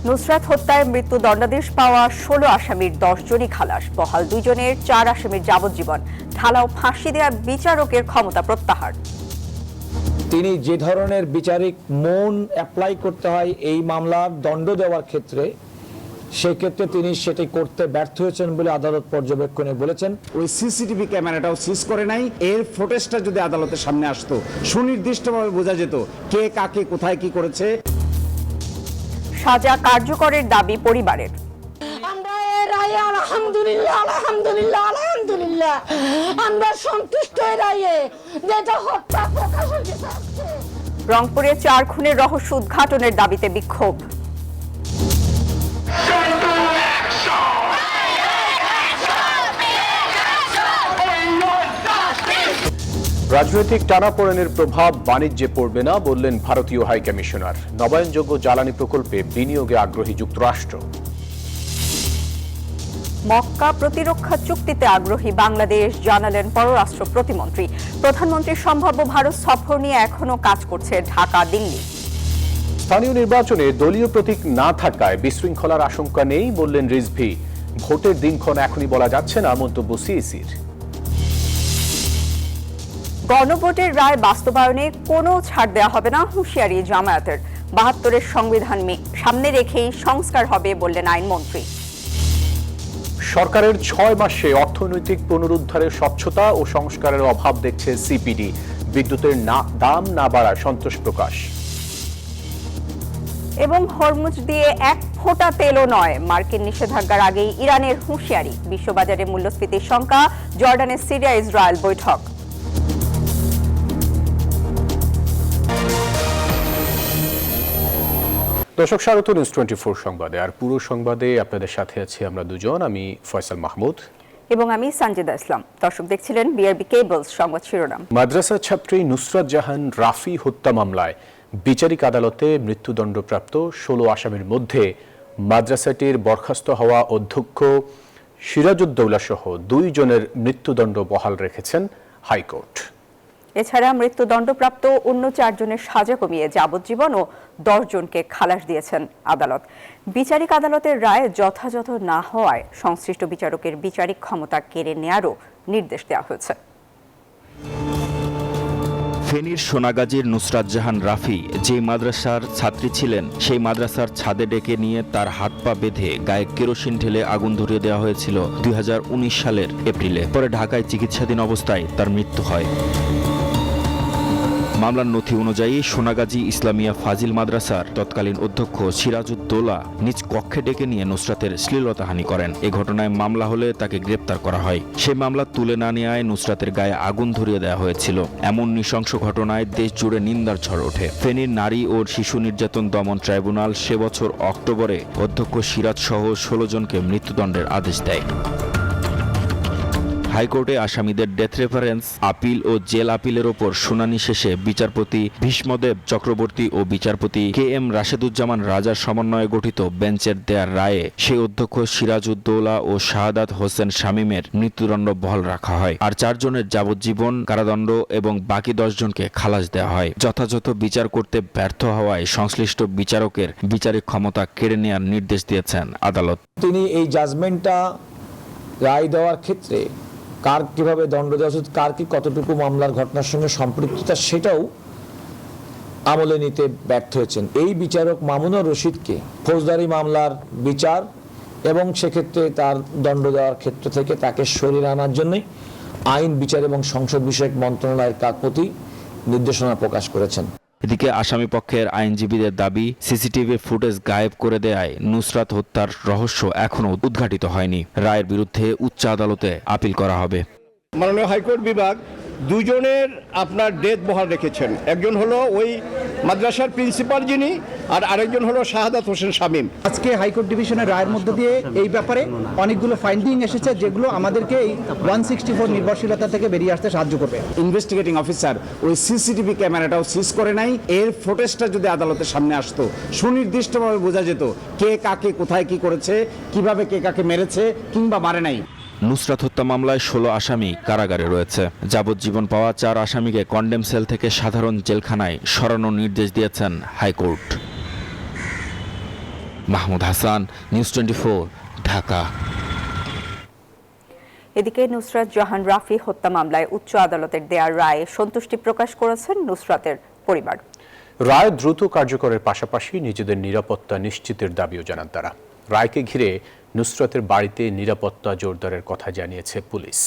নুসরাত হত্যায় মৃত্যুদণ্ডাদেশ পাওয়া ১৬ আসামির ১০ জনই খালাস, বহাল ২ জনের ৪ আসামির যাবজ্জীবন। ঢালাও ফাঁসি দেয়া বিচারকের ক্ষমতা প্রত্যাহার। তিনি যে ধরনের বিচারিক মন অ্যাপ্লাই করতে হয় এই মামলার দণ্ড দেওয়ার ক্ষেত্রে, সেক্ষেত্রে তিনি সেটি করতে ব্যর্থ হয়েছেন বলে আদালত পর্যবেক্ষণে বলেছেন। ওই সিসিটিভি ক্যামেরাটাও সিজ করে নাই। এর ফুটেজটা যদি আদালতের সামনে আসতো, সুনির্দিষ্টভাবে বোঝা যেত কে কাকে কোথায় কি করেছে। সাজা কার্যকরের দাবি পরিবারের। আমরা এর রায়ে আলহামদুলিল্লাহ আলহামদুলিল্লাহ আলহামদুলিল্লাহ আমরা সন্তুষ্ট এর রায়ে, যেটা হত্যা প্রকাশের কিছু আছে। রংপুরে ৪ খুনের রহস্য উদ্ঘাটনের দাবিতে বিক্ষোভ। রাজনৈতিক টানাপোড়েনের প্রভাব বাণিজ্যে পড়বে না বললেন ভারতীয় হাই কমিশনার। নবায়নযোগ্য জ্বালানি প্রকল্পে বিনিয়োগে আগ্রহী যুক্তরাষ্ট্র। মক্কা প্রতিরক্ষা চুক্তিতে আগ্রহী বাংলাদেশ, জানালেন পররাষ্ট্র প্রতিমন্ত্রী। প্রধানমন্ত্রীর সম্ভাব্য ভারত সফর নিয়ে এখনও কাজ করছে ঢাকা, দিল্লি। স্থানীয় নির্বাচনে দলীয় প্রতীক না থাকায় বিশৃঙ্খলার আশঙ্কা নেই বললেন রিজভী। ভোটের দিনক্ষণ এখনই বলা যাচ্ছে না, মন্তব্য সিইসির। গণভোটের রায় বাস্তবায়নে কোনো ছাড় দেওয়া হবে না, হুঁশিয়ারি জামায়াতের। ৭২-এর সংবিধান সামনে রেখেই সংস্কার হবে বললেন আইনমন্ত্রী। সরকারের ৬ মাসে অর্থনৈতিক পুনরুদ্ধারের স্বচ্ছতা ও সংস্কারের অভাব দেখছে সিপিডি। বিদ্যুতের দাম না বাড়ায় সন্তোষ প্রকাশ। এবং হরমুজ দিয়ে এক ফোঁটা তেলও নয়, মার্কিন নিষেধাজ্ঞার আগেই ইরানের হুঁশিয়ারি। বিশ্ববাজারে মূল্যস্ফীতির শঙ্কা, জর্ডানের সিরিয়া ইসরায়েল বৈঠক। দর্শক, স্বাগত নিউজ 24 সংবাদে। আর পুরো সংবাদে আপনাদের সাথে আছি আমরা দুজন, আমি ফয়সাল মাহমুদ এবং আমি সানজিদা ইসলাম। দর্শক দেখছিলেন বিআরবি কেবলস সংবাদ শিরোনাম। মাদ্রাসা ছাত্রী নুসরাত জাহান রাফি হত্যা মামলায় বিচারিক আদালতে মৃত্যুদণ্ডপ্রাপ্ত ১৬ আসামির মধ্যে মাদ্রাসাটির বরখাস্ত হওয়া অধ্যক্ষ সিরাজউদ্দৌলা সহ ২ জনের মৃত্যুদণ্ড বহাল রেখেছেন হাইকোর্ট। এছাড়া মৃত্যুদণ্ডপ্রাপ্ত অন্য ৪ জনের সাজা কমিয়ে যাবজ্জীবন ও ১০ জনকে খালাস দিয়েছেন আদালত। বিচারিক আদালতের রায় যথাযথ না হওয়ায় সংশ্লিষ্ট বিচারকের বিচারিক ক্ষমতা কেড়ে নেয়ারও নির্দেশ দেওয়া হয়েছে। ফেনীর সোনাগাজীর নুসরাত জাহান রাফি যে মাদ্রাসার ছাত্রী ছিলেন, সেই মাদ্রাসার ছাদে ডেকে নিয়ে তার হাত পা বেঁধে গায়ে কেরোসিন ঢেলে আগুন ধরিয়ে দেওয়া হয়েছিল ২০১৯ সালের এপ্রিলে। পরে ঢাকায় চিকিৎসাধীন অবস্থায় তার মৃত্যু হয়। মামলার নথি অনুযায়ী সোনাগাজী ইসলামিয়া ফাজিল মাদ্রাসার তৎকালীন অধ্যক্ষ সিরাজউদ্দৌলা নিজ কক্ষে ডেকে নিয়ে নুসরাতের শ্লীলতাহানি করেন। এ ঘটনায় মামলা হলে তাকে গ্রেপ্তার করা হয়। সেই মামলা তুলে না নেওয়ায় নুসরাতের গায়ে আগুন ধরিয়ে দেওয়া হয়েছিল। এমন নৃশংস ঘটনায় দেশ জুড়ে নিন্দার ঝড় ওঠে। ফেনীর নারী ও শিশু নির্যাতন দমন ট্রাইব্যুনাল সে বছর অক্টোবরে অধ্যক্ষ সিরাজ সহ ১৬ জনকে মৃত্যুদণ্ডের আদেশ দেয়। হাইকোর্টে আসামিদের ডেথ রেফারেন্স, আপিল ও জেল আপিলের ওপর শুনানি শেষে বিচারপতি ভীষ্মদেব চক্রবর্তী ও বিচারপতি কে এম রাশেদুজ্জামান রাজার সমন্বয়ে গঠিত বেঞ্চের দেয়ার রায়ে সেই অধ্যক্ষ সিরাজউদ্দৌলা ও শাহাদাত হোসেন শামীমের মৃত্যুদণ্ড বহাল রাখা হয়। আর ৪ জনের যাবজ্জীবন কারাদণ্ড এবং বাকি ১০ জনকে খালাস দেওয়া হয়। যথাযথ বিচার করতে ব্যর্থ হওয়ায় সংশ্লিষ্ট বিচারকের বিচারিক ক্ষমতা কেড়ে নেওয়ার নির্দেশ দিয়েছেন আদালত। তিনি এই জাজমেন্টটা রায় দেওয়ার ক্ষেত্রে কার কিভাবে দণ্ড দেওয়া উচিত, কার কি কতটুকু মামলার ঘটনার সঙ্গে সম্পৃক্ততা, সেটাও আমলে নিতে ব্যর্থ হয়েছেন। এই বিচারক মামুনুর রশিদকে ফৌজদারি মামলার বিচার এবং সেক্ষেত্রে তার দণ্ড দেওয়ার ক্ষেত্র থেকে তাকে সরিয়ে আনার জন্যই আইন, বিচার এবং সংসদ বিষয়ক মন্ত্রণালয়ের প্রতি নির্দেশনা প্রকাশ করেছেন। এদিকে আসামি পক্ষের আইনজীবীদের দাবি, সিসিটিভি ফুটেজ গায়েব করে দেয়ায় নুসরাত হত্যার রহস্য এখনও উদ্ঘাটিত হয়নি। রায়ের বিরুদ্ধে উচ্চ আদালতে আপিল করা হবে। মাননীয় হাইকোর্ট বিভাগ ২ জনের আপনার ডেথ বহাল রেখেছেন। একজন হলো ওই মাদ্রাসার প্রিন্সিপাল যিনি, আর আরেকজন হলো শাহাদাত হোসেন শামীম। আজকে হাইকোর্ট ডিভিশনের রায়ের মধ্য দিয়ে এই ব্যাপারে অনেকগুলো ফাইন্ডিং এসেছে, যেগুলো আমাদেরকে এই 164 নির্ভরশীলতা থেকে বেরিয়ে আসতে সাহায্য করবে। ইনভেস্টিগেটিং অফিসার ওই সিসিটিভি ক্যামেরাটাও সিজ করে নাই। এর ফুটেজটা যদি আদালতের সামনে আসতো, সুনির্দিষ্টভাবে বোঝা যেত কে কাকে কোথায় কি করেছে, কিভাবে কে কাকে মেরেছে কিংবা মারে নাই। নুসরাত হত্যা মামলায় ১৬ আসামি কারাগারে রয়েছে। যাবজ্জীবন পাওয়া ৪ আসামিকে কন্ডেম সেল থেকে সাধারণ জেলখানায় সরানোর নির্দেশ দিয়েছেন হাইকোর্ট। মাহমুদ হাসান, নিউজ 24, ঢাকা। এদিকে নুসরাত জাহান রাফি হত্যা মামলায় উচ্চ আদালতের দেয়া রায়ে সন্তুষ্টি প্রকাশ করেছেন নুসরাতের পরিবার। রায় দ্রুত কার্যকরের পাশাপাশি নিজেদের নিরাপত্তা নিশ্চিতের দাবিও জানান তারা। রায়কে ঘিরে নুসরাতের বাড়িতে নিরাপত্তা জোরদারের কথা জানিয়েছে পুলিশ।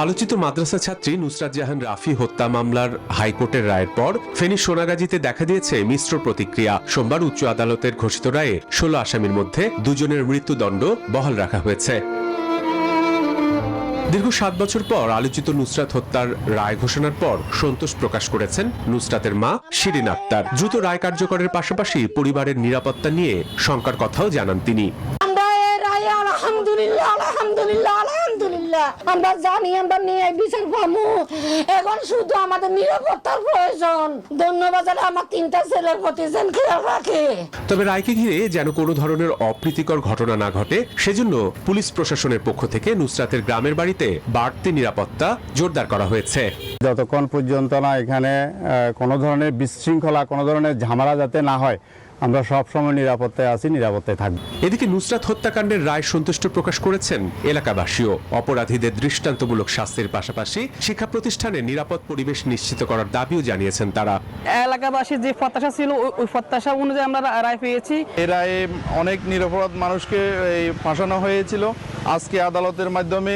আলোচিত মাদ্রাসা ছাত্রী নুসরাত জাহান রাফি হত্যা মামলার হাইকোর্টের রায়ের পর ফেনী সোনাগাজীতে দেখা দিয়েছে মিশ্র প্রতিক্রিয়া। সোমবার উচ্চ আদালতের ঘোষিত রায়ে 16 আসামির মধ্যে 2 জনের মৃত্যুদণ্ড বহাল রাখা হয়েছে। দীর্ঘ 7 বছর পর আলোচিত নুসরাত হত্যার রায় ঘোষণার পর সন্তোষ প্রকাশ করেছেন নুসরাতের মা শিরিন আক্তার। দ্রুত রায় কার্যকরের পাশাপাশি পরিবারের নিরাপত্তা নিয়ে শঙ্কার কথাও জানান তিনি। আলহামদুলিল্লাহ আলহামদুলিল্লাহ আলহামদুলিল্লাহ আমরা জানি আমরা নিয়ে বিচার পাবো, এখন শুধু আমাদের নিরাপত্তার প্রয়োজন। ধন্যবাদ আমার 3টা ছেলের প্রতি যেন খেয়াল রাখে। তবে রায়কে ঘিরে যেন কোনো ধরনের অপ্রীতিকর ঘটনা না ঘটে সেজন্য পুলিশ প্রশাসনের পক্ষ থেকে নুসরাতের গ্রামের বাড়িতে বাড়তি নিরাপত্তা জোরদার করা হয়েছে। যতক্ষণ পর্যন্ত না এখানে কোনো ধরনের বিশৃঙ্খলা, কোনো ধরনের ঝামেলা যাতে না হয়, আমরা সবসময় নিরাপত্তায় আছি, নিরাপত্তায় থাকব। এদিকে নুসরাত হত্যাকাণ্ডের রায় সন্তুষ্ট প্রকাশ করেছেন এলাকাবাসীও। অপরাধীদের দৃষ্টান্তমূলক শাস্তির পাশাপাশি শিক্ষা প্রতিষ্ঠানে নিরাপদ পরিবেশ নিশ্চিত করার দাবিও জানিয়েছেন তারা। এলাকাবাসীর যে প্রত্যাশা ছিল ওই প্রত্যাশা অনুযায়ী আমরা রায় পেয়েছি। এই রায়ে অনেক নিরপরাধ মানুষকে ফাঁসানো হয়েছিল। আজকে আদালতের মাধ্যমে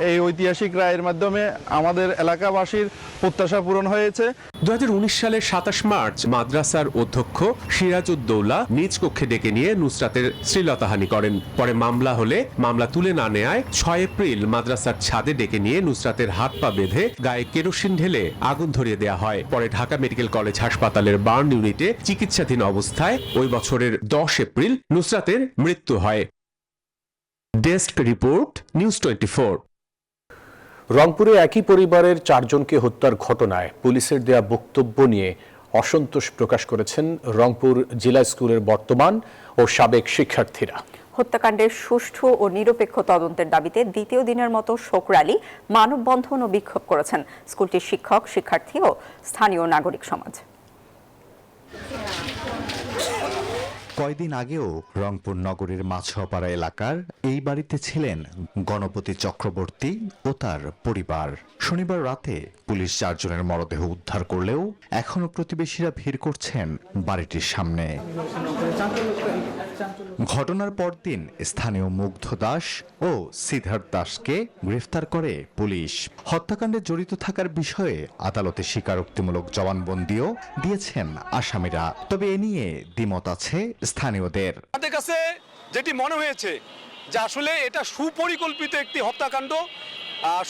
এই ঐতিহাসিক রায়ের মাধ্যমে আমাদের এলাকাবাসীর প্রত্যাশা পূরণ হয়েছে। 2019 সালের 27 মার্চ মাদ্রাসার অধ্যক্ষ সিরাজউদ্দৌলা নিজ কক্ষে ডেকে নিয়ে নুসরাতের শ্লীলতাহানি করেন। পরে মামলা হলে মামলা তুলে না নেয় 6 এপ্রিল মাদ্রাসার ছাদে ডেকে নিয়ে নুসরাতের হাত পা বেঁধে গায়ে কেরোসিন ঢেলে আগুন ধরিয়ে দেওয়া হয়। পরে ঢাকা মেডিকেল কলেজ হাসপাতালের বার্ন ইউনিটে চিকিৎসাধীন অবস্থায় ওই বছরের 10 এপ্রিল নুসরাতের মৃত্যু হয়। Desk report, news 24। রংপুরে একই পরিবারের 4 জনকে হত্যার ঘটনায় পুলিশের দেয়া বক্তব্য নিয়ে অসন্তোষ প্রকাশ করেছেন রংপুর জেলা স্কুলের বর্তমান ও সাবেক শিক্ষার্থীরা। হত্যাকাণ্ডের সুষ্ঠু ও নিরপেক্ষ তদন্তের দাবিতে দ্বিতীয় দিনের মতো শোক র্যালি, মানববন্ধন ও বিক্ষোভ করেছেন স্কুলটির শিক্ষক, শিক্ষার্থী ও স্থানীয় নাগরিক সমাজ। কয়দিন আগেও রংপুর নগরীর মাছপাড়া এলাকার এই বাড়িতে ছিলেন গণপতি চক্রবর্তী ও তার পরিবার। শনিবার রাতে পুলিশ 4 জনের মরদেহ উদ্ধার করলেও এখনো প্রতিবেশীরা ভিড় করছেন বাড়িটির সামনে। ঘটনার পরদিন স্থানীয় মুগ্ধ দাস ও সিদ্ধার্থ দাসকে গ্রেফতার করে পুলিশ। হত্যাকাণ্ডে জড়িত থাকার বিষয়ে আদালতে স্বীকারোক্তিমূলক জবানবন্দিও দিয়েছেন আসামিরা। তবে এ নিয়ে দ্বিমত আছে স্থানীয়দের। আমাদের কাছে যেটি মনে হয়েছে যে আসলে এটা সুপরিকল্পিত একটি হত্যাকাণ্ড।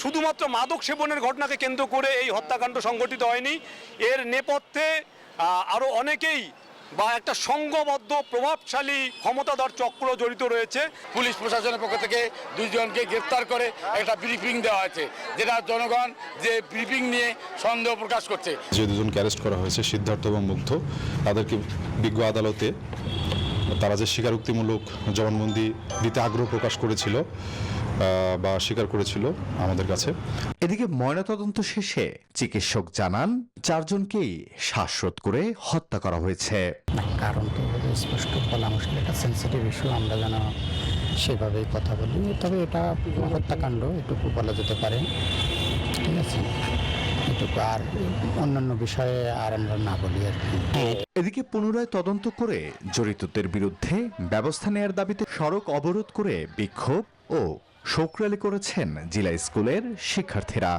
শুধুমাত্র মাদক সেবনের ঘটনাকে কেন্দ্র করে এই হত্যাকাণ্ড সংঘটিত হয়নি। এর নেপথ্যে আরো অনেকেই বা একটা সংঘবদ্ধ প্রভাবশালী ক্ষমতাধর চক্র জড়িত রয়েছে। পুলিশ প্রশাসনের পক্ষ থেকে 2 জনকে গ্রেফতার করে একটা ব্রিফিং দেওয়া হয়েছে, যেটা জনগণ যে ব্রিফিং নিয়ে সন্দেহ প্রকাশ করছে। যে 2 জনকে অ্যারেস্ট করা হয়েছে, সিদ্ধার্থ এবং মুগ্ধ, তাদেরকে বিজ্ঞ আদালতে তারা যে স্বীকারোক্তিমূলক জবানবন্দি দিতে আগ্রহ প্রকাশ করেছিল বা স্বীকার করেছিল আমাদের কাছে। এদিকে ময়নাতদন্ত শেষে চিকিৎসক জানান 4 জনকেই শ্বাসরোধ করে হত্যা করা হয়েছে। কারণ তো স্পষ্ট বলা মুশকিল, এটা সেন্সিটিভ ইস্যু, আমরা যেন সেভাবেই কথা বলি। তবে এটা হত্যাকাণ্ড এটুকু বলা যেতে পারে, ঠিক আছে, এটুকু। আর অন্যান্য বিষয়ে আর আমরা না বলি আর কি। এদিকে পুনরায় তদন্ত করে জড়িতদের বিরুদ্ধে ব্যবস্থা নেয়ার দাবিতে সড়ক অবরোধ করে বিক্ষোভ ও শোক র্যালি করেছেন জেলা স্কুলের শিক্ষার্থীরা।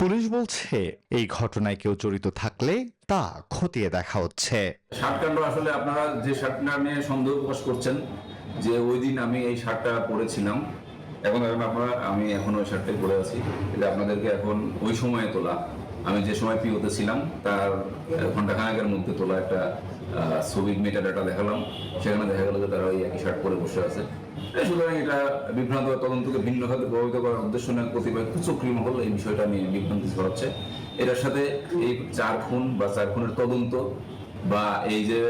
পুলিশ বলছে এই ঘটনায় কেউ জড়িত থাকলে তা খতিয়ে দেখা হচ্ছে। শার্টকাণ্ড আসলে আপনারা যে শার্টটা নিয়ে সন্দেহ প্রকাশ করছেন যে ওই দিন আমি এই শার্টটা পরেছিলাম, এখন আমি এখন ওই শার্টটাই পরে আছি। এটা আপনাদেরকে এখন ওই সময়ে তোলা, আমি যে সময় পিওতে ছিলাম তার ঘন্টাখানেকের মধ্যে তোলা একটা ছবি মেটাডাটা দেখালাম। সেখানে দেখা গেল যে তারা ওই একই শার্ট পরে বসে আছে। সুতরাং এটা বিভ্রান্ত তদন্তকে ভিন্ন খাতে প্রভাবিত করার উদ্দেশ্য নিয়ে কতিপয় কুচক্রী মহল এই বিষয়টা নিয়ে বিভ্রান্তি ছড়াচ্ছে। এটার সাথে এই 4 খুন বা 4 খুনের তদন্ত বা এই যে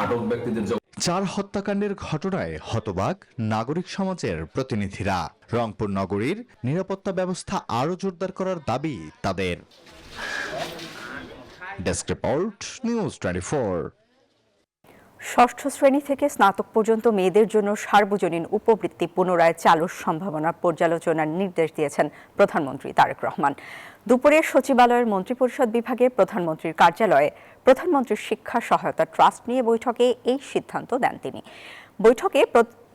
আটক ব্যক্তিদের 4 হত্যাকাণ্ডের ঘটনায় হতবাক নাগরিক সমাজের প্রতিনিধিরা। রংপুর নগরীর নিরাপত্তা ব্যবস্থা আরও জোরদার করার দাবি তাদের। Desk report, news 24। ষষ্ঠ শ্রেণী থেকে স্নাতক পর্যন্ত মেয়েদের জন্য সার্বজনীন উপবৃত্তি পুনরায় চালুর সম্ভাবনা পর্যালোচনার নির্দেশ দিয়েছেন প্রধানমন্ত্রী তারেক রহমান। দুপুরে সচিবালয়ের মন্ত্রিপরিষদ বিভাগে প্রধানমন্ত্রীর কার্যালয়ে প্রধানমন্ত্রীর শিক্ষা সহায়তা ট্রাস্ট নিয়ে বৈঠকে এই সিদ্ধান্ত দেন তিনি। বৈঠকে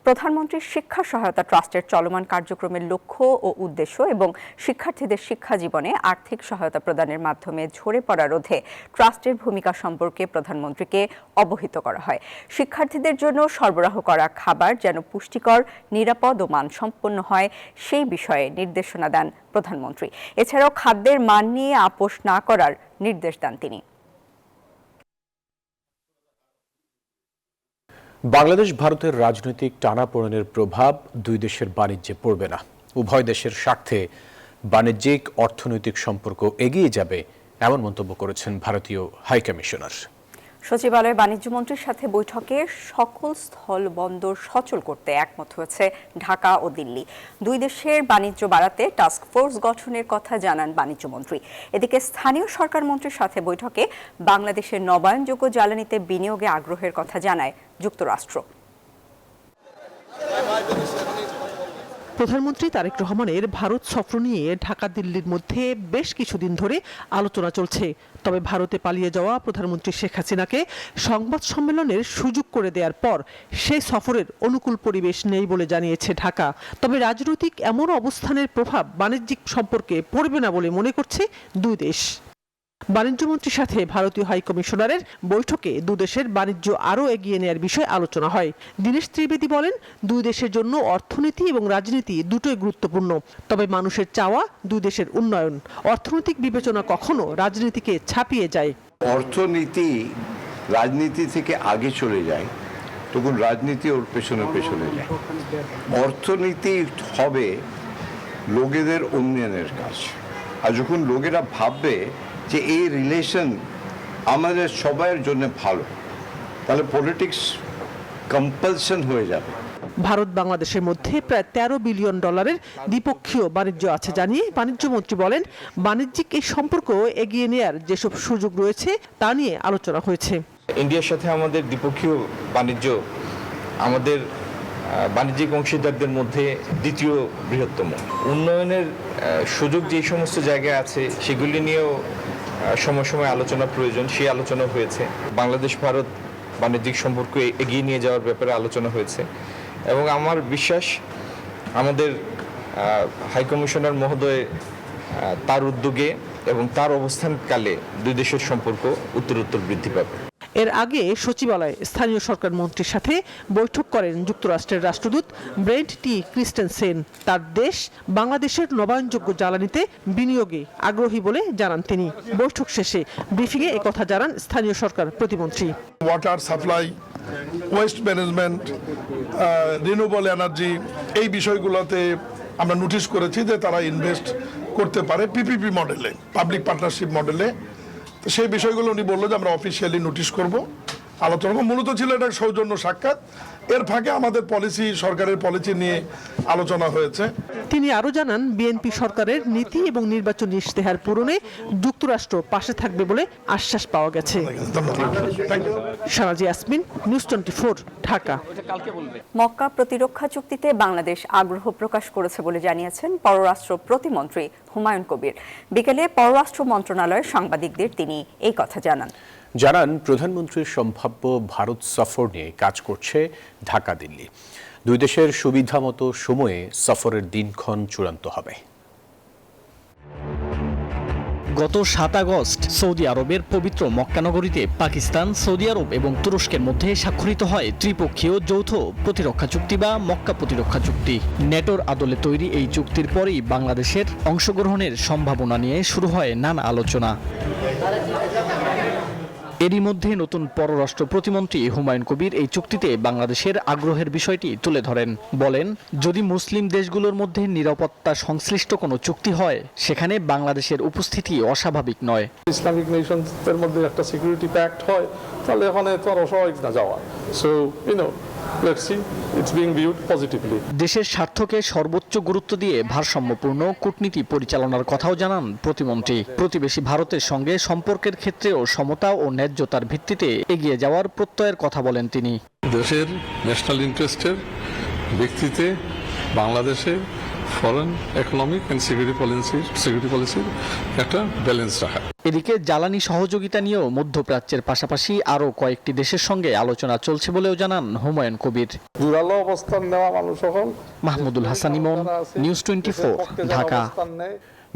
প্রধানমন্ত্রীর শিক্ষা সহায়তা ট্রাস্টের চলমান কার্যক্রমের লক্ষ্য ও উদ্দেশ্য এবং শিক্ষার্থীদের শিক্ষা জীবনে আর্থিক সহায়তা প্রদানের মাধ্যমে ঝরে পড়া রোধে ট্রাস্টের ভূমিকা সম্পর্কে প্রধানমন্ত্রীকে অবহিত করা হয়। শিক্ষার্থীদের জন্য সরবরাহ করা খাবার যেন পুষ্টিকর, নিরাপদ ও মানসম্পন্ন হয় সেই বিষয়ে নির্দেশনা দেন প্রধানমন্ত্রী। এছাড়াও খাদ্যের মান নিয়ে আপোষ না করার নির্দেশ দেন তিনি। বাংলাদেশ ভারতের রাজনৈতিক টানাপোড়েনের প্রভাব দুই দেশের বাণিজ্যে পড়বে না। উভয় দেশের স্বার্থে বাণিজ্যিক অর্থনৈতিক সম্পর্ক এগিয়ে যাবে, এমন মন্তব্য করেছেন ভারতীয় হাইকমিশনার। সচিবালয়ে বাণিজ্য মন্ত্রীর সাথে বৈঠকে সকল স্থল বন্দর সচল করতে একমত হয়েছে ঢাকা ও দিল্লি। দুই দেশের বাণিজ্য বাড়াতে টাস্ক ফোর্স গঠনের কথা জানান বাণিজ্য মন্ত্রী। এদিকে স্থানীয় সরকার মন্ত্রীর সাথে বৈঠকে বাংলাদেশের নবায়নযোগ্য জ্বালানিতে বিনিয়োগে আগ্রহের কথা জানায় যুক্তরাষ্ট্র। প্রধানমন্ত্রী তারেক রহমানের ভারত সফর নিয়ে ঢাকা দিল্লির মধ্যে বেশ কিছুদিন ধরে আলোচনা চলছে। তবে ভারতে পালিয়ে যাওয়া প্রধানমন্ত্রী শেখ হাসিনাকে সংবাদ সম্মেলনের সুযোগ করে দেওয়ার পর সেই সফরের অনুকূল পরিবেশ নেই বলে জানিয়েছে ঢাকা। তবে রাজনৈতিক এমন অবস্থানের প্রভাব বাণিজ্যিক সম্পর্কে পড়বে না বলে মনে করছে দুই দেশ। বাণিজ্যমন্ত্রীর সাথে ভারতীয় হাইকমিশনারের বৈঠকে দুদেশের বাণিজ্য আরও এগিয়ে নেওয়ার বিষয়ে আলোচনা হয়। দীনেশ ত্রিবেদী বলেন, দুই দেশের জন্য অর্থনীতি এবং রাজনীতি দুটোই গুরুত্বপূর্ণ। তবে মানুষের চাওয়া দুই দেশের উন্নয়ন। অর্থনৈতিক বিবেচনা কখনো রাজনীতিকে ছাপিয়ে যায়। অর্থনীতি রাজনীতি থেকে আগে চলে যায়, তখন রাজনীতি ওর পেছনে পেছনে যায়। অর্থনীতি হবে লোকেদের উন্নয়নের কাজ। আর যখন লোকেরা ভাববে যে এই রিলেশন আমাদের সবাইয়ের জন্য ভালো, তাহলে পলিটিক্স কম্পালশন হয়ে যাবে। ভারত বাংলাদেশের মধ্যে প্রায় 13 বিলিয়ন ডলারের দ্বিপক্ষীয় বাণিজ্য আছে জানিয়ে বাণিজ্যমন্ত্রী বলেন, বাণিজ্যিক এই সম্পর্ক এগিয়ে নেওয়ার যেসব সুযোগ রয়েছে তা নিয়ে আলোচনা হয়েছে। ইন্ডিয়ার সাথে আমাদের দ্বিপক্ষীয় বাণিজ্য আমাদের বাণিজ্যিক অংশীদারদের মধ্যে দ্বিতীয় বৃহত্তম। উন্নয়নের সুযোগ যে সমস্ত জায়গায় আছে সেগুলি নিয়েও সময় সময় আলোচনা প্রয়োজন, সেই আলোচনা হয়েছে। বাংলাদেশ ভারত বাণিজ্যিক সম্পর্ক এগিয়ে নিয়ে যাওয়ার ব্যাপারে আলোচনা হয়েছে এবং আমার বিশ্বাস আমাদের হাইকমিশনার মহোদয় তার উদ্যোগে এবং তার অবস্থানকালে দুই দেশের সম্পর্ক উত্তরোত্তর বৃদ্ধি পাবে। এর আগে সচিবালয়ে স্থানীয় সরকার মন্ত্রীর সাথে বৈঠক করেন যুক্তরাষ্ট্রের রাষ্ট্রদূত ব্রেন্ট টি ক্রিস্টেনসেন। তার দেশ বাংলাদেশের নবায়নযোগ্য জ্বালানিতে বিনিয়োগে আগ্রহী বলে জানান তিনি। বৈঠক শেষে ব্রিফিংয়ে একথা জানান স্থানীয় সরকার প্রতিমন্ত্রী। Water supply, waste management, renewable energy, এই বিষয়গুলোতে আমরা নোটিশ করেছি যে তারা ইনভেস্ট করতে পারে পিপিপি মডেলে, পাবলিক পার্টনারশিপ মডেলে। তো সেই বিষয়গুলো উনি বললো যে আমরা অফিসিয়ালি নোটিশ করব, আলোচনা করব। মূলত ছিল এটা সৌজন্য সাক্ষাৎ, এর ফাঁকে আমাদের পলিসি, সরকারের পলিসি নিয়ে আলোচনা হয়েছে। তিনি আরও জানান, বিএনপি সরকারের নীতি এবং নির্বাচনী ইশতেহার পূরণে যুক্তরাষ্ট্র পাশে থাকবে বলে আশ্বাস পাওয়া গেছে। শাহনাজ ইয়াসমিন, নিউজ 24, ঢাকা। মক্কা প্রতিরক্ষা চুক্তিতে বাংলাদেশ আগ্রহ প্রকাশ করেছে বলে জানিয়েছেন পররাষ্ট্র প্রতিমন্ত্রী হুমায়ুন কবির। বিকেলে পররাষ্ট্র মন্ত্রণালয়ের সাংবাদিকদের তিনি এই কথা জানান। প্রধানমন্ত্রীর সম্ভাব্য ভারত সফর নিয়ে কাজ করছে ঢাকা দিল্লি। দুই দেশের সুবিধা মতো সময়ে সফরের দিনক্ষণ চূড়ান্ত হবে। গত 7 আগস্ট সৌদি আরবের পবিত্র মক্কা নগরীতে পাকিস্তান, সৌদি আরব এবং তুরস্কের মধ্যে স্বাক্ষরিত হয় ত্রিপক্ষীয় যৌথ প্রতিরক্ষা চুক্তি বা মক্কা প্রতিরক্ষা চুক্তি। নেটোর আদলে তৈরি এই চুক্তির পরই বাংলাদেশের অংশগ্রহণের সম্ভাবনা নিয়ে শুরু হয় নানা আলোচনা। এরই মধ্যে নতুন পররাষ্ট্র প্রতিমন্ত্রী হুমায়ুন কবির এই চুক্তিতে বাংলাদেশের আগ্রহের বিষয়টি তুলে ধরেন। বলেন, যদি মুসলিম দেশগুলোর মধ্যে নিরাপত্তা সংশ্লিষ্ট কোনো চুক্তি হয়, সেখানে বাংলাদেশের উপস্থিতি অস্বাভাবিক নয়। ইসলামিক নেশনসের মধ্যে একটা সিকিউরিটি প্যাক্ট হয়, তাহলে ওখানে তো অস্বাভাবিক না যাওয়া। So let's see, it's being viewed positively. দেশের স্বার্থকে সর্বোচ্চ গুরুত্ব দিয়ে ভারসাম্যপূর্ণ কূটনীতি পরিচালনার কথাও জানান প্রতিমন্ত্রী। প্রতিবেশী ভারতের সঙ্গে সম্পর্কের ক্ষেত্রেও সমতা ও ন্যায্যতার ভিত্তিতে এগিয়ে যাওয়ার প্রত্যয়ের কথা বলেন তিনি। দেশের ন্যাশনাল ইন্টারেস্টের ভিত্তিতে বাংলাদেশে ফরেন ইকোনমিক এন্ড সিকিউরিটি পলিসির একটা ব্যালেন্স রাখা। এদিকে জ্বালানি সহযোগিতা নিয়েও মধ্যপ্রাচ্যের পাশাপাশি আরও কয়েকটি দেশের সঙ্গে আলোচনা চলছে বলেও জানান হুমায়ুন কবির। জোরালো অবস্থান নেওয়া মানুষ সকল। মাহমুদুল হাসান ইমন, নিউজ 24, ঢাকা।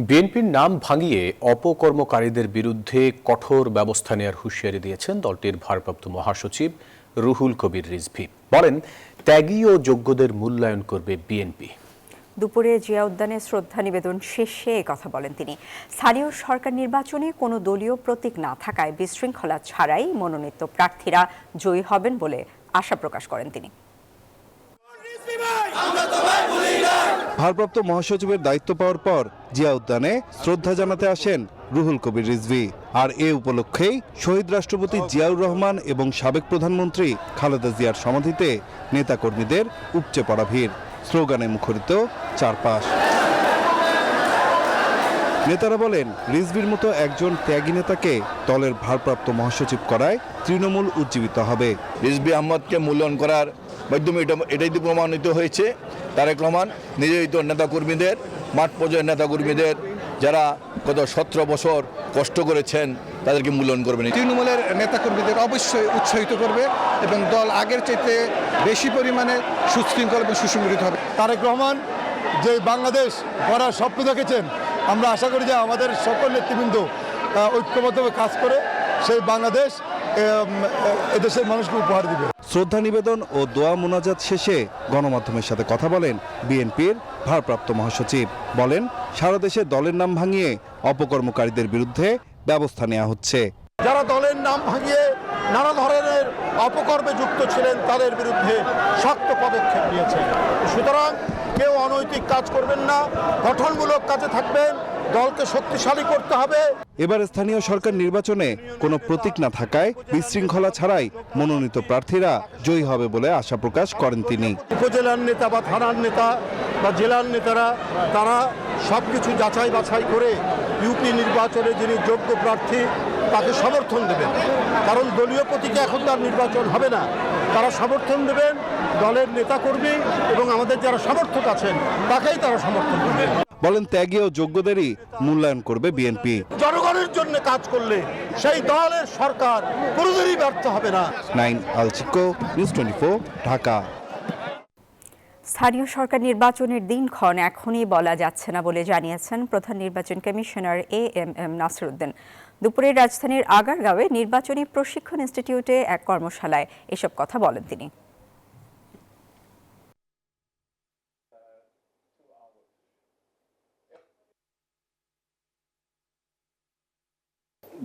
বিএনপির নাম ভাঙিয়ে অপকর্মকারীদের বিরুদ্ধে কঠোর ব্যবস্থা নেওয়ার হুঁশিয়ারি দিয়েছেন দলটির ভারপ্রাপ্ত মহাসচিব রুহুল কবির রিজভী। বলেন, ত্যাগী ও যোগ্যদের মূল্যায়ন করবে বিএনপি। দুপুরে জিয়া উদ্যানে শ্রদ্ধা নিবেদন শেষে এই কথা বলেন তিনি। স্থানীয় সরকার নির্বাচনে কোনো দলীয় প্রতীক না থাকায় বিশৃঙ্খলা ছাড়াই মনোনীত প্রার্থীরা জয়ী হবেন বলে আশা প্রকাশ করেন তিনি। ভারপ্রাপ্ত মহাসচিবের দায়িত্ব পাওয়ার পর জিয়া উদ্যানে শ্রদ্ধা জানাতে আসেন রুহুল কবির রিজভী। আর এ উপলক্ষেই শহীদ রাষ্ট্রপতি জিয়াউর রহমান এবং সাবেক প্রধানমন্ত্রী খালেদা জিয়ার সমাধিতে নেতাকর্মীদের উপচে পড়া ভিড়, স্লোগানে মুখরিত চারপাশ। নেতারা বলেন, রিজভির মতো একজন ত্যাগী নেতাকে দলের ভারপ্রাপ্ত মহাসচিব করায় তৃণমূল উজ্জীবিত হবে। রিজভী আহমদকে মূল্যায়ন করার মাধ্যমে এটাই প্রমাণিত হয়েছে তারেক রহমান নিয়োজিত নেতাকর্মীদের, মাঠ পর্যায়ের নেতাকর্মীদের যারা গত 17 বছর কষ্ট করেছেন তাদেরকে মূল্যায়ন করবেন। তৃণমূলের নেতাকর্মীদের অবশ্যই উৎসাহিত করবে এবং দল আগের চাইতে বেশি পরিমাণে সুশৃঙ্খল এবং সুসংগঠিত হবে। তারেক রহমান যে বাংলাদেশ গড়ার স্বপ্ন দেখেছেন, আমরা আশা করি যে আমাদের সকল নেতৃবৃন্দ ঐক্যবদ্ধভাবে কাজ করে সেই বাংলাদেশ এদেশের মানুষকে উপহার দিবে। শ্রদ্ধা নিবেদন ও দোয়া মোনাজাত শেষে গণমাধ্যমের সাথে কথা বলেন বিএনপির ভারপ্রাপ্ত মহাসচিব। বলেন, সারা দেশে দলের নাম ভাঙিয়ে অপকর্মকারীদের বিরুদ্ধে ব্যবস্থা নেওয়া হচ্ছে। যারা দলের নাম ভাঙিয়ে নানা ধরনের অপকর্মে যুক্ত ছিলেন তাদের বিরুদ্ধে শক্ত পদক্ষেপ নিয়েছে। সুতরাং কেউ অনৈতিক কাজ করবেন না, গঠনমূলক কাজে থাকবেন, দলকে শক্তিশালী করতে হবে। এবার স্থানীয় সরকার নির্বাচনে কোনো প্রতীক না থাকায় বিশৃঙ্খলা ছাড়াই মনোনীত প্রার্থীরা জয়ী হবে বলে আশা প্রকাশ করেন তিনি। উপজেলার নেতা বা থানার নেতা বা জেলার নেতারা তারা সবকিছু যাচাই বাছাই করে ইউপি নির্বাচনে যিনি যোগ্য প্রার্থী তাকে সমর্থন দেবেন। কারণ দলীয় প্রতীকে এখন তার নির্বাচন হবে না, তারা সমর্থন দেবেন দলের নেতাকর্মী এবং আমাদের যারা সমর্থক আছেন তাকেই তারা সমর্থন করবেন। বলেন, ত্যাগী ও যোগ্যদেরই মূল্যায়ন করবে বিএনপি। জনগণের জন্য কাজ করলে সেই দলের সরকার কোনোদিনই ব্যর্থ হবে না। নাইম আল চিক্কো, নিউজ 24, ঢাকা। স্থানীয় সরকার নির্বাচনের দিনক্ষণ এখনই বলা যাচ্ছে না বলে জানিয়েছেন প্রধান নির্বাচন কমিশনার AMM নাসির উদ্দিন। দুপুরে রাজধানীর আগারগাঁওয়ে নির্বাচনী প্রশিক্ষণ ইনস্টিটিউটে এক কর্মশালায় এসব কথা বলেন তিনি।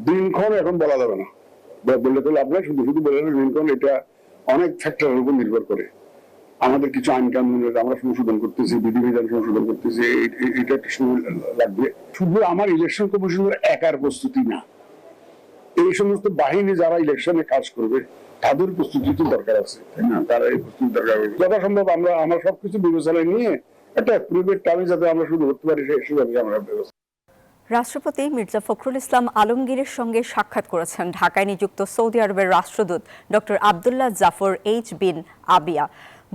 দিনক্ষণ এখন বলা যাবে না, বললে তো লাভ নাই, শুধু শুধু বলে দিনক্ষণ। এটা অনেক ফ্যাক্টরের উপর নির্ভর করে। আমাদের কিছু আইন কানুনের আমরা সংশোধন করতেছি, বিধিবিধান সংশোধন করতেছি, এটা একটা সময় লাগবে। শুধু আমার ইলেকশন কমিশনের একার প্রস্তুতি না, এই সমস্ত বাহিনী যারা ইলেকশনে কাজ করবে তাদের প্রস্তুতি তো দরকার আছে, তাই না? তারা এই প্রস্তুতি দরকার হবে। যথাসম্ভব আমরা সবকিছু বিবেচনায় নিয়ে একটা অ্যাপ্রুভেড টাইমে যাতে আমরা শুরু করতে পারি সেভাবে আমরা ব্যবস্থা। রাষ্ট্রপতি মির্জা ফখরুল ইসলাম আলমগীরের সঙ্গে সাক্ষাৎ করেছেন ঢাকায় নিযুক্ত সৌদি আরবের রাষ্ট্রদূত ডক্টর আবদুল্লাহ জাফর H বিন আবিয়া।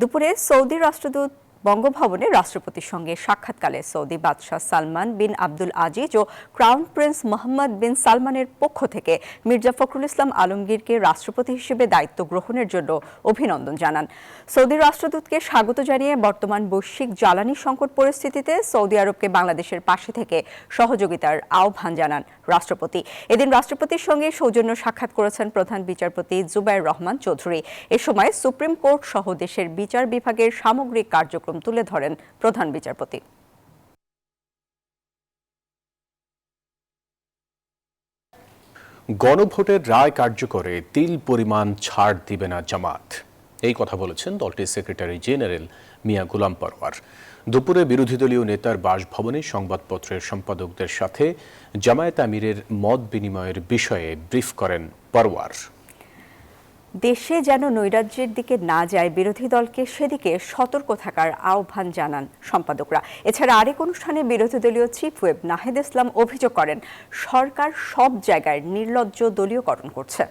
দুপুরে সৌদি রাষ্ট্রদূত বঙ্গভবনে রাষ্ট্রপতির সঙ্গে সাক্ষাৎকালে সৌদি বাদশাহ সালমান বিন আব্দুল আজিজ ও ক্রাউন প্রিন্স মোহাম্মদ বিন সালমানের পক্ষ থেকে মির্জা ফখরুল ইসলাম আলমগীরকে রাষ্ট্রপতি হিসেবে দায়িত্ব গ্রহণের জন্য অভিনন্দন জানান। সৌদি রাষ্ট্রদূতকে স্বাগত জানিয়ে বর্তমান বৈশ্বিক জ্বালানি সংকট পরিস্থিতিতে সৌদি আরবকে বাংলাদেশের পাশে থেকে সহযোগিতার আহ্বান জানান রাষ্ট্রপতি। এদিন রাষ্ট্রপতির সঙ্গে সৌজন্য সাক্ষাৎ করেছেন প্রধান বিচারপতি জুবায়ের রহমান চৌধুরী। এ সময় সুপ্রিম কোর্ট সহ দেশের বিচার বিভাগের সামগ্রিক কার্যক্রম তুলে ধরেন প্রধান বিচারপতি। গণভোটের রায় কার্যকরে তিল পরিমাণ ছাড় দিবে না জামাত, এই কথা বলেছেন দলটির সেক্রেটারি জেনারেল মিয়া গোলাম পরওয়ার। দুপুরে বিরোধী দলীয় নেতার বাসভবনে সংবাদপত্রের সম্পাদকদের সাথে জামায়াত আমিরের মত বিনিময়ের বিষয়ে ব্রিফ করেন পরওয়ার। দেশে যেন নৈরাজ্যের দিকে না যায়, বিরোধী দলকে সেদিকে সতর্ক থাকার আহ্বান জানান সম্পাদকরা। এছাড়া আরেক অনুষ্ঠানে বিরোধী দলীয় চিফ হুইপ নাহিদ ইসলাম অভিযোগ করেন, সরকার সব জায়গায় নির্লজ্জ দলীয়করণ করছে।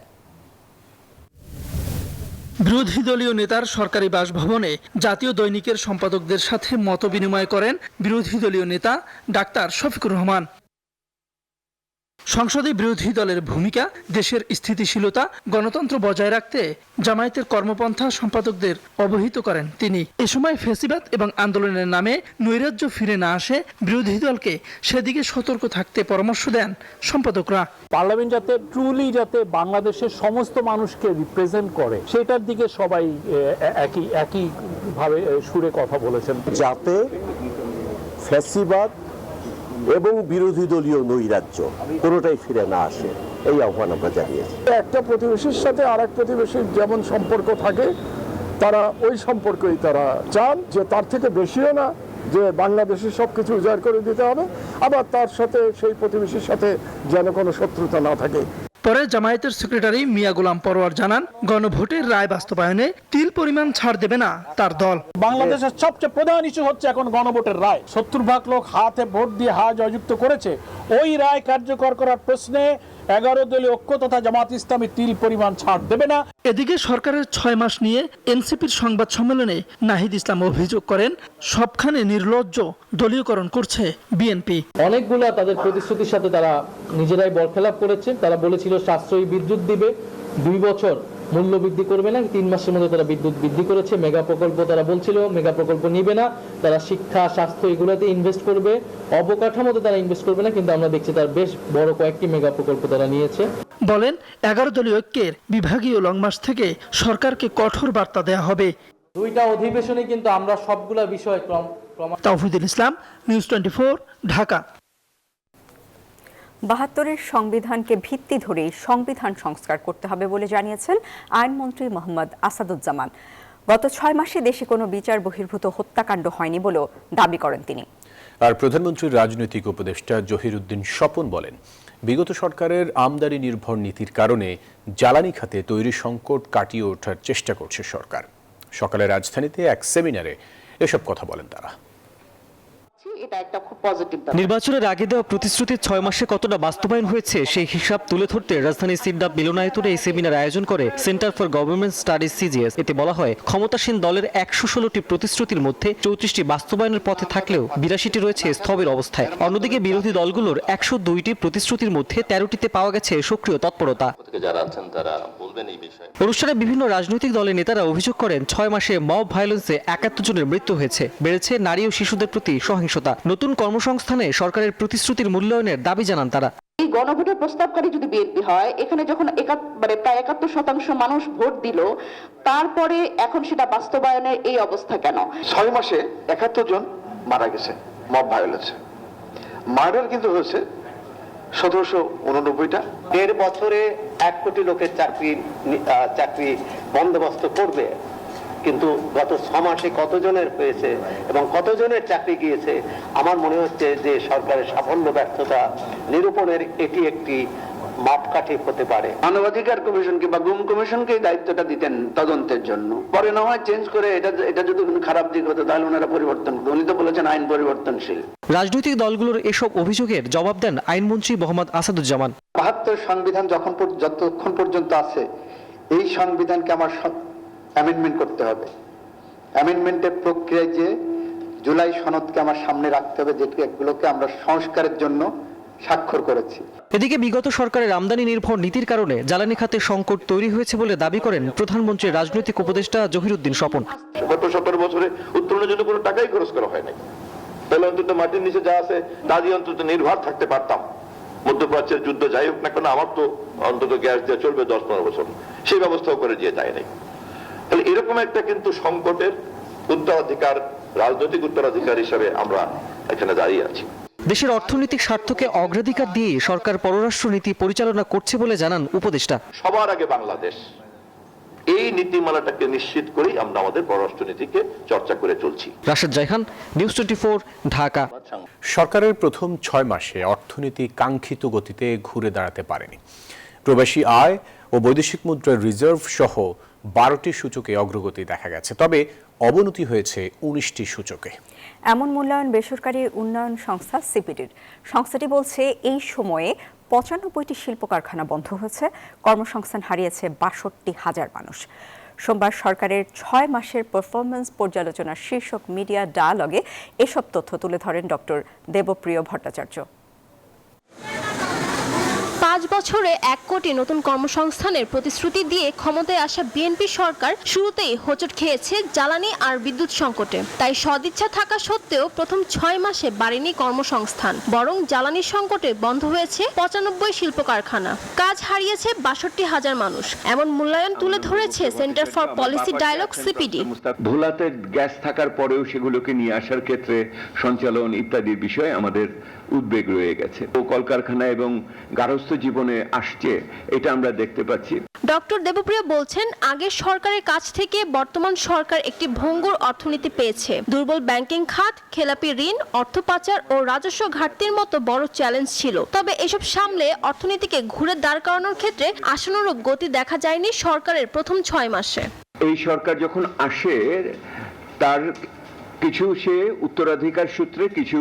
বিরোধী দলীয় নেতার সরকারি বাসভবনে জাতীয় দৈনিকের সম্পাদকদের সাথে মতবিনিময় করেন বিরোধী দলীয় নেতা ডাক্তার শফিকুর রহমান। সংসদে বিরোধী দলের ভূমিকা, দেশের স্থিতিশীলতা, গণতন্ত্র বজায় রাখতে জামায়াতের কর্মপন্থা সম্পাদকদের অবহিত করেন তিনি। এ সময় ফ্যাসিবাদ এবং আন্দোলনের নামে নৈরাজ্য ফিরে না আসে, বিরোধী দলকে সেদিকে সতর্ক থাকতে পরামর্শ দেন সম্পাদকরা। পার্লামেন্ট যাতে ট্রুলি যাতে বাংলাদেশের সমস্ত মানুষকে রিপ্রেজেন্ট করে, সেটার দিকে সবাই একই ভাবে সুরে কথা বলেছেন, যাতে ফ্যাসিবাদ এবং বিরোধী দলীয় নৈরাজ্য কোনোটাই ফিরে না আসে, এই আহ্বান আমরা জানিয়েছি। একটা প্রতিবেশীর সাথে আরেক প্রতিবেশীর যেমন সম্পর্ক থাকে, তারা ওই সম্পর্কই তারা চান, যে তার থেকে বেশিও না যে বাংলাদেশের সবকিছু উজাড় করে দিতে হবে, আবার তার সাথে সেই প্রতিবেশীর সাথে যেন কোনো শত্রুতা না থাকে। পরে জামায়াতের সেক্রেটারি মিয়া গোলাম পরোয়ার জানান, গণভোটের রায় বাস্তবায়নে তিল পরিমাণ ছাড় দেবে না তার দল। বাংলাদেশের সবচেয়ে প্রধান ইস্যু হচ্ছে এখন গণভোটের রায়। 70% লোক হাতে ভোট দিয়ে জয়যুক্ত করেছে। ওই রায় কার্যকর করার প্রশ্নে 11 দলীয় ঐক্য তথা জামাত ইসলামী তিল পরিমাণ ছাড় দেবে না। এদিকে সরকারের 6 মাস নিয়ে এনসিপির সংবাদ সম্মেলনে নাহিদ ইসলাম অভিযোগ করেন, সবখানে নির্লজ্জ দলীয়করণ করছে বিএনপি। অনেকগুলা তাদের প্রতিশ্রুতির সাথে তারা নিজেরাই বরখেলাপ করেছে। তারা বলেছিল সাশ্রয়ী বিদ্যুৎ দিবে, 2 বছর মূল্য বৃদ্ধি করবে না, 3 মাসের মধ্যে তারা বিদ্যুৎ বৃদ্ধি করেছে। মেগা প্রকল্প তারা বলছিল, মেগা প্রকল্প নিবে না, তারা শিক্ষা, স্বাস্থ্য এগুলোতে ইনভেস্ট করবে, অবকাঠামোতে তারা ইনভেস্ট করবে না, কিন্তু আমরা দেখছি তার বেশ বড় কয়েকটি মেগা প্রকল্প তারা নিয়েছে। বলেন, 11 দলীয় ঐক্যের বিভাগীয় লং মার্চ থেকে সরকারকে কঠোর বার্তা দেওয়া হবে। 2টা অধিবেশনে কিন্তু আমরা সবগুলা বিষয় তাওহিদুল ইসলাম, নিউজ 24, ঢাকা। 72-এর সংবিধানকে ভিত্তি ধরেই সংবিধান সংস্কার করতে হবে বলে জানিয়েছেন আইনমন্ত্রী মোহাম্মদ আসাদুজ্জামান। গত 6 মাসে দেশে কোনো বিচার বহির্ভূত হত্যাকাণ্ড হয়নি বলেও দাবি করেন তিনি। আর প্রধানমন্ত্রীর রাজনৈতিক উপদেষ্টা জহিরুদ্দিন স্বপন বলেন, বিগত সরকারের আমদানি নির্ভর নীতির কারণে জ্বালানি খাতে তৈরি সংকট কাটিয়ে ওঠার চেষ্টা করছে সরকার। সকালে রাজধানীতে এক সেমিনারে এসব কথা বলেন তারা। নির্বাচনের আগে দেওয়া প্রতিশ্রুতির 6 মাসে কতটা বাস্তবায়ন হয়েছে সেই হিসাব তুলে ধরতে রাজধানীর সিডাপ মিলনায়তনে এই সেমিনার আয়োজন করে centre for government studies CGS. এতে বলা হয়, ক্ষমতাসীন দলের 116টি প্রতিশ্রুতির মধ্যে 34টি বাস্তবায়নের পথে থাকলেও 82টি রয়েছে স্থবির অবস্থায়। অন্যদিকে বিরোধী দলগুলোর 102টি প্রতিশ্রুতির মধ্যে 13টিতে পাওয়া গেছে সক্রিয় তৎপরতা। অনুষ্ঠানে বিভিন্ন রাজনৈতিক দলের নেতারা অভিযোগ করেন, 6 মাসে মব ভায়োলেন্সে 71 জনের মৃত্যু হয়েছে, বেড়েছে নারী ও শিশুদের প্রতি সহিংসতা। নতুন কর্মসংস্থানে সরকারের প্রতিশ্রুতির মূল্যায়নের দাবি জানান তারা। এই গণভোটের প্রস্তাবকারী যদি বিএনপি হয়, এখানে যখন প্রায় 71% মানুষ ভোট দিল, তারপরে এখন সেটা বাস্তবায়নের এই অবস্থা কেন? 6 মাসে 71 জন মারা গেছে মব ভায়োলেন্সে। মার্ডার কিন্তু হয়েছে 1789টা। 1.5 বছরে 1 কোটি লোকের চাকরি বন্দোবস্ত করবে, কিন্তু গত 6 মাসে কতজনের হয়েছে এবং কতজনের চাকরি গিয়েছে? আমার মনে হচ্ছে যে সরকারের সাফল্য ব্যর্থতা নিরূপণের এটি একটি মাপকাঠি হতে পারে। মানবাধিকার কমিশনকে বা গুম কমিশনকে দায়িত্বটা দিতেন তদন্তের জন্য, পরে না হয় চেঞ্জ করে এটা যদি কোনো খারাপ দিক হতো তাহলে ওনারা পরিবর্তন করতেন। উনি তো বলেছেন আইন পরিবর্তনশীল। রাজনৈতিক দলগুলোর এসব অভিযোগের জবাব দেন আইনমন্ত্রী মোহাম্মদ আসাদুজ্জামান। 72 সংবিধান যতক্ষণ পর্যন্ত আছে, এই সংবিধানকে আমার অ্যামেন্ডমেন্ট করতে হবে। অ্যামেন্ডমেন্টের প্রক্রিয়ায় যে জুলাই সনদকে আমার সামনে রাখতে হবে, যেগুলোকে আমরা সংস্কারের জন্য স্বাক্ষর করেছি। এদিকে বিগত সরকারের আমদানি নির্ভর নীতির কারণে জ্বালানি খাতে সংকট তৈরি হয়েছে বলে দাবি করেন প্রধানমন্ত্রীর রাজনৈতিক উপদেষ্টা জহিরুদ্দিন স্বপন। গত 17 বছরে উত্তোলনের জন্য কোনো টাকাই খরচ করা হয় নাই। তাহলে অন্তত মাটির নিচে যা আছে তা দিয়ে অন্তত নির্ভর থাকতে পারতাম। মধ্যপ্রাচ্যের যুদ্ধ যাই হোক না কেন, আমার তো অন্তত গ্যাস দিয়ে চলবে 10-15 বছর, সেই ব্যবস্থাও করে দিয়ে যায় নাই। তাহলে এরকম একটা কিন্তু সংকটের উত্তরাধিকার, রাজনৈতিক উত্তরাধিকার হিসাবে আমরা এখানে দাঁড়িয়ে আছি। দেশের অর্থনৈতিক স্বার্থকে অগ্রাধিকার দিয়ে সরকার পররাষ্ট্রনীতি পরিচালনা করছে বলে জানান উপদেষ্টা। সবার আগে বাংলাদেশ, এই নীতিমালাটাকে নিশ্চিত করেই আমরা আমাদের পররাষ্ট্রনীতিকে চর্চা করে চলছি। রাশেদ জায়খান, নিউজ 24, ঢাকা। সরকারের প্রথম 6 মাসে অর্থনীতি কাঙ্ক্ষিত গতিতে ঘুরে দাঁড়াতে পারেনি। প্রবাসী আয় ও বৈদেশিক মুদ্রার রিজার্ভ সহ 12টি সূচকে অগ্রগতি দেখা গেছে, তবে অবনতি হয়েছে 19টি সূচকে। এমন মূল্যায়ন বেসরকারি উন্নয়ন সংস্থা সিপিডির। সংস্থাটি বলছে এই সময়ে 95টি শিল্প কারখানা বন্ধ হয়েছে, কর্মসংস্থান হারিয়েছে 62,000 মানুষ। সোমবার সরকারের 6 মাসের পারফরমেন্স পর্যালোচনার শীর্ষক মিডিয়া ডায়ালগে এসব তথ্য তুলে ধরেন ডক্টর দেবপ্রিয় ভট্টাচার্য। 5 বছরে 1 কোটি নতুন কর্মসংস্থানের প্রতিশ্রুতি দিয়ে ক্ষমতায় আসা বিএনপি সরকার শুরুতেই হোঁচট খেয়েছে জ্বালানি আর বিদ্যুৎ সংকটে। তাই সদিচ্ছা থাকা সত্ত্বেও প্রথম 6 মাসে বাড়েনি কর্মসংস্থান, বরং জ্বালানি সংকটে বন্ধ হয়েছে 95 শিল্প কারখানা, কাজ হারিয়েছে 62,000 মানুষ। এমন মূল্যায়ন তুলে ধরেছে centre for policy dialogue CPD. ভোলাতে গ্যাস থাকার পরেও সেগুলোকে নিয়ে আসার ক্ষেত্রে সঞ্চালন ইত্যাদির বিষয়ে আমাদের উদ্বেগ রয়ে গেছে। ও কলকারখানা এবং গার্হস্থ্য জীবনে আসছে, এটা আমরা দেখতে পাচ্ছি। ডক্টর দেবপ্রিয় বলছেন, আগের সরকারের কাছ থেকে বর্তমান সরকার একটি ভঙ্গুর অর্থনীতি পেয়েছে। দুর্বল ব্যাংকিং খাত, খেলাপি ঋণ, অর্থ পাচার ও রাজস্ব ঘাটতির মতো বড় চ্যালেঞ্জ ছিল। তবে এসব সামলে অর্থনীতিকে ঘুরে দাঁড় করানোর ক্ষেত্রে আশানুরূপ গতি দেখা যায়নি সরকারের প্রথম 6 মাসে। এই সরকার যখন আসে তার কিছু সে উত্তরাধিকার সূত্রে কিছু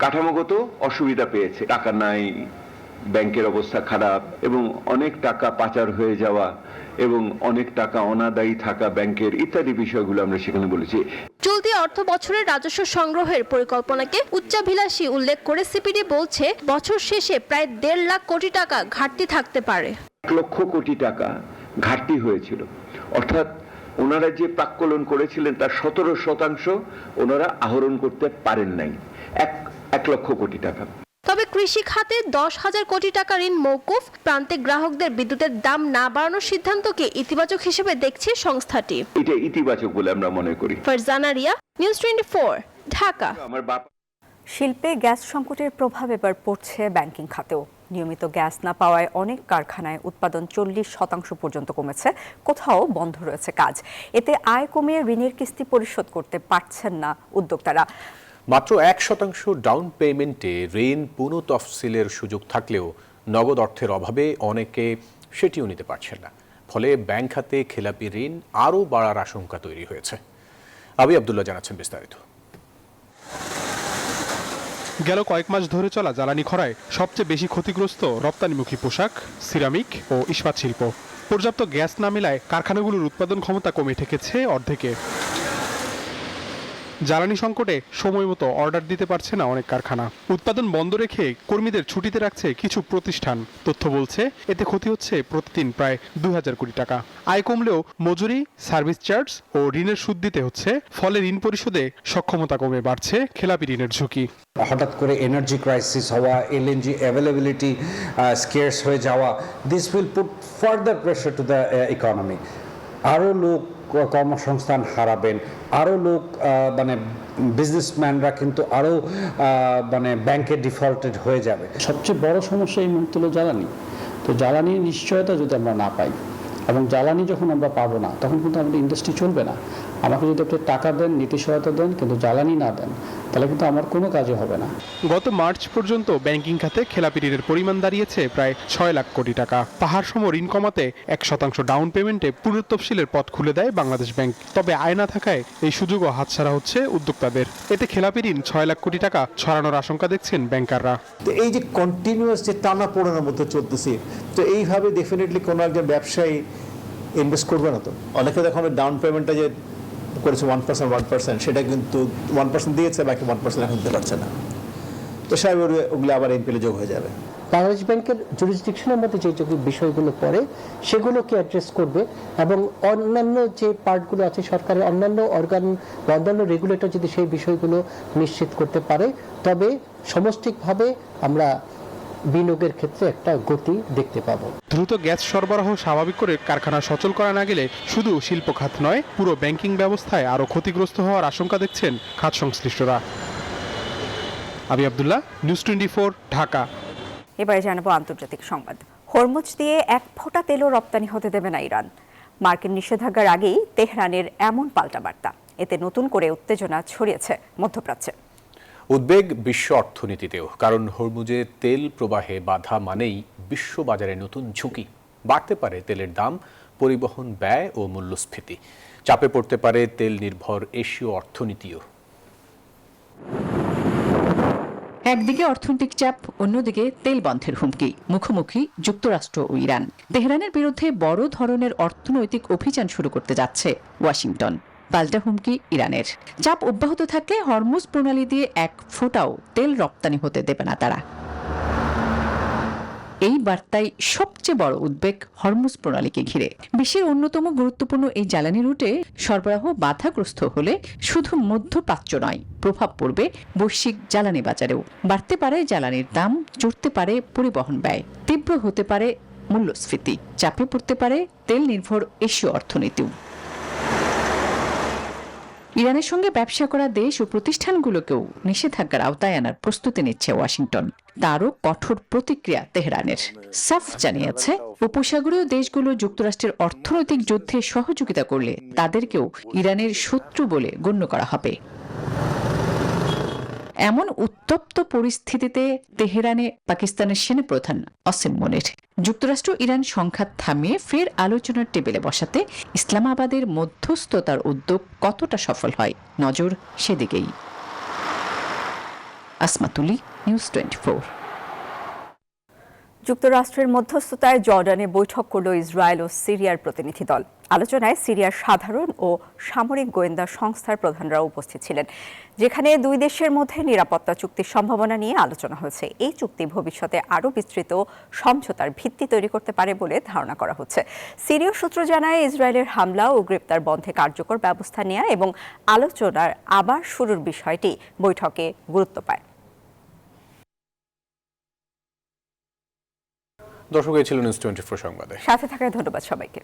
কাঠামোগত অসুবিধা পেয়েছে, টাকা নাই, ব্যাংকের অবস্থা খারাপ এবং অনেক টাকা পাচার হয়ে যাওয়া এবং অনেক টাকা অনাদায়ী থাকা ব্যাংকের ইত্যাদি বিষয়গুলো আমরা সেখানে বলেছি। চলতি অর্থ বছরের রাজস্ব সংগ্রহের পরিকল্পনাকে উচ্চাভিলাষী উল্লেখ করে সিপিডি বলছে, বছর শেষে প্রায় 1.5 লাখ কোটি টাকা ঘাটতি থাকতে পারে। 1 লক্ষ কোটি টাকা ঘাটতি হয়েছিল, অর্থাৎ ওনারা যে প্রাক্কলন করেছিলেন তার 17% ওনারা আহরণ করতে পারেন নাই, 1 লক্ষ কোটি টাকা। তবে কৃষি খাতে 10,000 কোটি টাকা ঋণ মওকুফ, প্রান্তিক গ্রাহকদের বিদ্যুতের দাম না বাড়ানোর সিদ্ধান্তকে ইতিবাচক হিসেবে দেখছে সংস্থাটি। এটা ইতিবাচক বলে আমরা মনে করি। ফারজানা রিয়া, নিউজ 24, ঢাকা। শিল্পে গ্যাস সংকটের প্রভাব এবার পড়ছে ব্যাংকিং খাতেও। নিয়মিত গ্যাস না পাওয়ায় অনেক কারখানায় উৎপাদন 40% পর্যন্ত কমেছে, কোথাও বন্ধ রয়েছে কাজ। এতে আয় কমিয়ে ঋণের কিস্তি পরিশোধ করতে পারছেন না উদ্যোক্তারা। মাত্র 1% ডাউন পেমেন্টে ঋণ পুনঃতফসিলের সুযোগ থাকলেও নগদ অর্থের অভাবে অনেকে সেটিও নিতে পারছেন না। ফলে ব্যাংক খাতে খেলাপি ঋণ আরও বাড়ার আশঙ্কা তৈরি হয়েছে। আবি আব্দুল্লাহ জানাচ্ছেন বিস্তারিত। গেল কয়েক মাস ধরে চলা জ্বালানি খরায় সবচেয়ে বেশি ক্ষতিগ্রস্ত রপ্তানিমুখী পোশাক, সিরামিক ও ইস্পাত শিল্প। পর্যাপ্ত গ্যাস না মেলায় কারখানাগুলোর উৎপাদন ক্ষমতা কমে ঠেকেছে অর্ধেকে। জ্বালানি সংকটে সময় মতো অর্ডার দিতে পারছে না অনেক কারখানা। উৎপাদন বন্ধ রেখে কর্মীদের ছুটিতে রাখছে কিছু প্রতিষ্ঠান। তথ্য বলছে এতে ক্ষতি হচ্ছে প্রতিদিন প্রায় 2,000 কোটি টাকা। আয় কমলেও মজুরি, সার্ভিস চার্জ ও ঋণের সুদ দিতে হচ্ছে। ফলে ঋণ পরিশোধে সক্ষমতা কমে বাড়ছে খেলাপি ঋণের ঝুঁকি। হঠাৎ করে এনার্জি ক্রাইসিস হওয়া, এলএনজি অ্যাভেলেবিলিটি স্কেয়ার্স হয়ে যাওয়া, this will put further pressure to the economy. আরও লোক কর্মসংস্থান হারাবেন, আরও লোক বিজনেসম্যানরা কিন্তু আরও ব্যাংকে ডিফল্টেড হয়ে যাবে। সবচেয়ে বড় সমস্যা এই মুহূর্তে হলো জ্বালানি। তো জ্বালানির নিশ্চয়তা যদি আমরা না পাই এবং জ্বালানি যখন আমরা পাবো না, তখন কিন্তু আমাদের ইন্ডাস্ট্রি চলবে না। আমাকে যদি আপনি টাকা দেন, নীতি সহায়তা দেন, কিন্তু জ্বালানি না দেন, তাহলে কিন্তু আমার কোনো কাজে হবে না। গত মার্চ পর্যন্ত ব্যাংকিং খাতে খেলাপি ঋণের পরিমাণ দাঁড়িয়েছে প্রায় 6 লাখ কোটি টাকা। পাহাড়সম ঋণ কমাতে 1% ডাউন পেমেন্টে পুনঃতফসিলের পথ খুলে দেয় বাংলাদেশ ব্যাংক। তবে আয় না থাকায় এই সুযোগও হাতছাড়া হচ্ছে উদ্যোক্তাদের। এতে খেলাপি ঋণ 6 লাখ কোটি টাকা ছড়ানোর আশঙ্কা দেখছেন ব্যাংকাররা। তো এই যে কন্টিনিউয়াস যে টানা পোড়ানোর মধ্যে চলতেছে, তো এইভাবে ডেফিনেটলি কোনো একজন ব্যবসায়ী ইনভেস্ট করবে না। তো অনেকে দেখো ডাউন পেমেন্টটা যে করেছে 1%, সেটা কিন্তু 1% দিয়েছে, বাকি 1% এখন দিতে পারছে না। তো সাহেব ওগুলো আবার এনপিএলে যোগ হয়ে যাবে। বাংলাদেশ ব্যাংকের জুরিসডিকশনের মধ্যে যে বিষয়গুলো পড়ে সেগুলোকে অ্যাড্রেস করবে এবং অন্যান্য যে পার্টগুলো আছে সরকারের অন্যান্য অর্গান বা অন্যান্য রেগুলেটর যদি সেই বিষয়গুলো নিশ্চিত করতে পারে, তবে সমষ্টিকভাবে আমরা বিনিয়োগের ক্ষেত্রে একটা গতি দেখতে পাবো। দ্রুত গ্যাস সরবরাহ স্বাভাবিক করে কারখানা সচল করা না গেলে শুধু শিল্প খাত নয়, পুরো ব্যাংকিং ব্যবস্থায় আরও ক্ষতিগ্রস্ত হওয়ার আশঙ্কা দেখছেন খাত সংশ্লিষ্টরা। আবি আব্দুল্লাহ, নিউজ 24, ঢাকা। এবারে জানাবো আন্তর্জাতিক সংবাদ। হরমুজ দিয়ে 1 ফোঁটা তেলও রপ্তানি হতে দেবে না ইরান। মার্কিন নিষেধাজ্ঞার আগেই তেহরানের এমন পাল্টাবার্তা। এতে নতুন করে উত্তেজনা ছড়িয়েছে মধ্যপ্রাচ্যে। উদ্বেগ বিশ্ব অর্থনীতিতেও, কারণ হরমুজে তেল প্রবাহে বাধা মানেই বিশ্ব বাজারে নতুন ঝুঁকি। বাড়তে পারে তেলের দাম, পরিবহন ব্যয় ও মূল্যস্ফীতি। চাপে পড়তে পারে তেল নির্ভর এশীয় অর্থনীতিও। একদিকে অর্থনৈতিক চাপ, অন্যদিকে তেল বন্ধের হুমকি। মুখোমুখি যুক্তরাষ্ট্র ও ইরান। তেহরানের বিরুদ্ধে বড় ধরনের অর্থনৈতিক অভিযান শুরু করতে যাচ্ছে ওয়াশিংটন। পাল্টা হুমকি ইরানের। চাপ অব্যাহত থাকলে হরমুজ প্রণালী দিয়ে এক ফোঁটাও তেল রপ্তানি হতে দেবে না তারা। এই বার্তায় সবচেয়ে বড় উদ্বেগ হরমুজ প্রণালীকে ঘিরে। বিশ্বের অন্যতম গুরুত্বপূর্ণ এই জ্বালানি রুটে সরবরাহ বাধাগ্রস্ত হলে শুধু মধ্যপ্রাচ্য নয়, প্রভাব পড়বে বৈশ্বিক জ্বালানি বাজারেও। বাড়তে পারে জ্বালানির দাম, চড়তে পারে পরিবহন ব্যয়, তীব্র হতে পারে মূল্যস্ফীতি, চাপে পড়তে পারে তেল নির্ভর এশীয় অর্থনীতিও। ইরানের সঙ্গে ব্যবসা করা দেশ ও প্রতিষ্ঠানগুলোকেও নিষেধাজ্ঞার আওতায় আনার প্রস্তুতি নিচ্ছে ওয়াশিংটন। তারও কঠোর প্রতিক্রিয়া তেহরানের। সাফ জানিয়েছে, উপসাগরীয় দেশগুলো যুক্তরাষ্ট্রের অর্থনৈতিক যুদ্ধে সহযোগিতা করলে তাদেরকেও ইরানের শত্রু বলে গণ্য করা হবে। এমন উত্তপ্ত পরিস্থিতিতে তেহরানে পাকিস্তানের সেনাপ্রধান আসিম মনির যুক্তরাষ্ট্র ইরান সংঘাত থামিয়ে ফের আলোচনার টেবিলে বসাতে ইসলামাবাদের মধ্যস্থতার উদ্যোগ কতটা সফল হয়, নজর সেদিকেই। আসমা তুলি, নিউজ 24। যুক্তরাষ্ট্রের মধ্যস্থতায় জর্ডানে বৈঠক করল ইসরায়েল ও সিরিয়ার প্রতিনিধি দল। আলোচনায় সিরিয়ার সাধারণ ও সামরিক গোয়েন্দা সংস্থার প্রধানরা উপস্থিত ছিলেন, যেখানে দুই দেশের মধ্যে নিরাপত্তা চুক্তির সম্ভাবনা নিয়ে আলোচনা হয়েছে। এই চুক্তি ভবিষ্যতে আরও বিস্তৃত সমঝোতার ভিত্তি তৈরি করতে পারে বলে ধারণা করা হচ্ছে। সিরীয় সূত্র জানায়, ইসরায়েলের হামলা ও গ্রেপ্তার বন্ধে কার্যকর ব্যবস্থা নেওয়া এবং আলোচনার আবার শুরুর বিষয়টি বৈঠকে গুরুত্ব পায়। দর্শক, এই ছিল নিউজ 24 সংবাদে। সাথে থাকায় ধন্যবাদ সবাইকে।